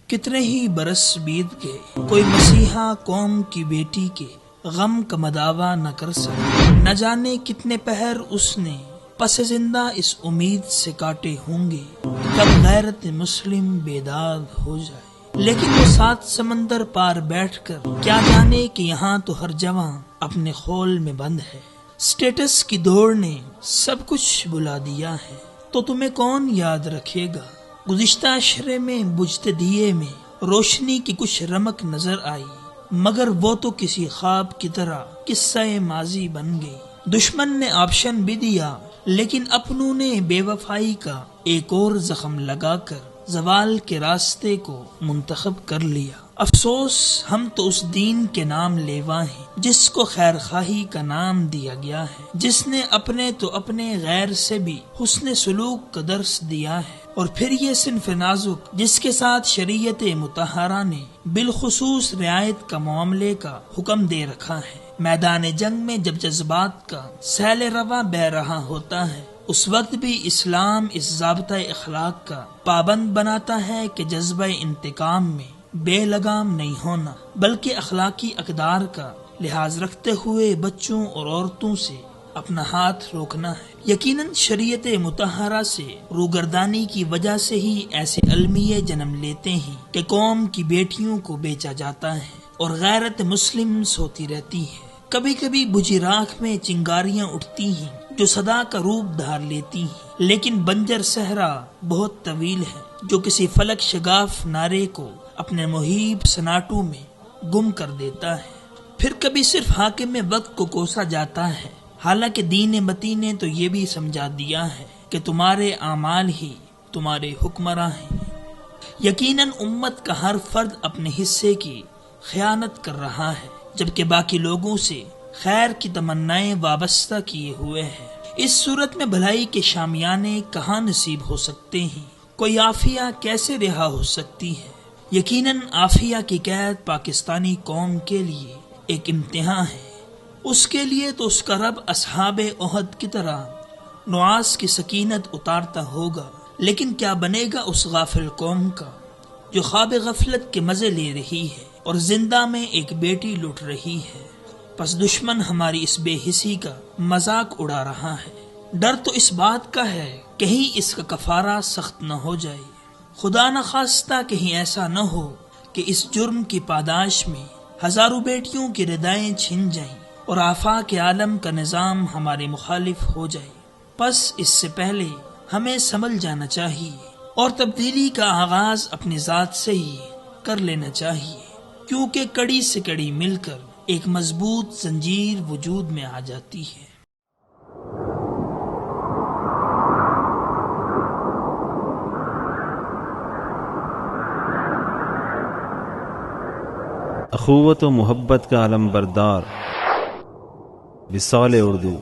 کتنے ہی برس بیت گئے، کوئی مسیحا قوم کی بیٹی کے غم کا مداوا نہ کر سکا۔ نہ جانے کتنے پہر اس نے پس زندہ اس امید سے کاٹے ہوں گے کب غیرت مسلم بیداد ہو جائے۔ لیکن وہ 7 سمندر پار بیٹھ کر کیا جانے کہ یہاں تو ہر جواں اپنے خول میں بند ہے۔ سٹیٹس کی دوڑ نے سب کچھ بلا دیا ہے، تو تمہیں کون یاد رکھے گا۔ گزشتہ عشرے میں بجھتے دیے میں روشنی کی کچھ رمق نظر آئی، مگر وہ تو کسی خواب کی طرح قصہ ماضی بن گئی۔ دشمن نے آپشن بھی دیا، لیکن اپنوں نے بے وفائی کا ایک اور زخم لگا کر زوال کے راستے کو منتخب کر لیا۔ افسوس ہم تو اس دین کے نام لیوا ہیں جس کو خیر خواہی کا نام دیا گیا ہے، جس نے اپنے تو اپنے غیر سے بھی حسن سلوک کا درس دیا ہے، اور پھر یہ صنف نازک جس کے ساتھ شریعت مطہرہ نے بالخصوص رعایت کا معاملے کا حکم دے رکھا ہے۔ میدان جنگ میں جب جذبات کا سیل رواں بہہ رہا ہوتا ہے، اس وقت بھی اسلام اس ضابطہ اخلاق کا پابند بناتا ہے کہ جذبہ انتقام میں بے لگام نہیں ہونا، بلکہ اخلاقی اقدار کا لحاظ رکھتے ہوئے بچوں اور عورتوں سے اپنا ہاتھ روکنا ہے۔ یقیناً شریعت مطہرہ سے روگردانی کی وجہ سے ہی ایسے المیے جنم لیتے ہیں کہ قوم کی بیٹیوں کو بیچا جاتا ہے اور غیرت مسلم سوتی رہتی ہے۔ کبھی کبھی بجھی راکھ میں چنگاریاں اٹھتی ہیں جو صدا کا روپ دھار لیتی ہیں، لیکن بنجر صحرا بہت طویل ہے جو کسی فلک شگاف نعرے کو اپنے مہیب سناٹوں میں گم کر دیتا ہے۔ پھر کبھی صرف حاکم وقت کو کوسا جاتا ہے، حالانکہ دین متی نے تو یہ بھی سمجھا دیا ہے کہ تمہارے اعمال ہی تمہارے حکمراں ہیں۔ یقیناً امت کا ہر فرد اپنے حصے کی خیانت کر رہا ہے، جبکہ باقی لوگوں سے خیر کی تمنائیں وابستہ کیے ہوئے ہیں۔ اس صورت میں بھلائی کے شامیانے کہاں نصیب ہو سکتے ہیں؟ کوئی عافیہ کیسے رہا ہو سکتی ہے؟ یقیناً عافیہ کی قید پاکستانی قوم کے لیے ایک امتحان ہے۔ اس کے لیے تو اس کا رب اصحاب احد کی طرح نعاس کی سکینت اتارتا ہوگا، لیکن کیا بنے گا اس غافل قوم کا جو خواب غفلت کے مزے لے رہی ہے اور زندہ میں ایک بیٹی لٹ رہی ہے۔ پس دشمن ہماری اس بے حسی کا مذاق اڑا رہا ہے۔ ڈر تو اس بات کا ہے کہیں اس کا کفارہ سخت نہ ہو جائے، خدا نہ خواستہ کہیں ایسا نہ ہو کہ اس جرم کی پاداش میں ہزاروں بیٹیوں کی ردائیں چھن جائیں اور آفاق عالم کا نظام ہمارے مخالف ہو جائے۔ پس اس سے پہلے ہمیں سنبھل جانا چاہیے اور تبدیلی کا آغاز اپنی ذات سے ہی کر لینا چاہیے، کیونکہ کڑی سے کڑی مل کر ایک مضبوط زنجیر وجود میں آ جاتی ہے۔ اخوت و محبت کا علم بردار وصال اردو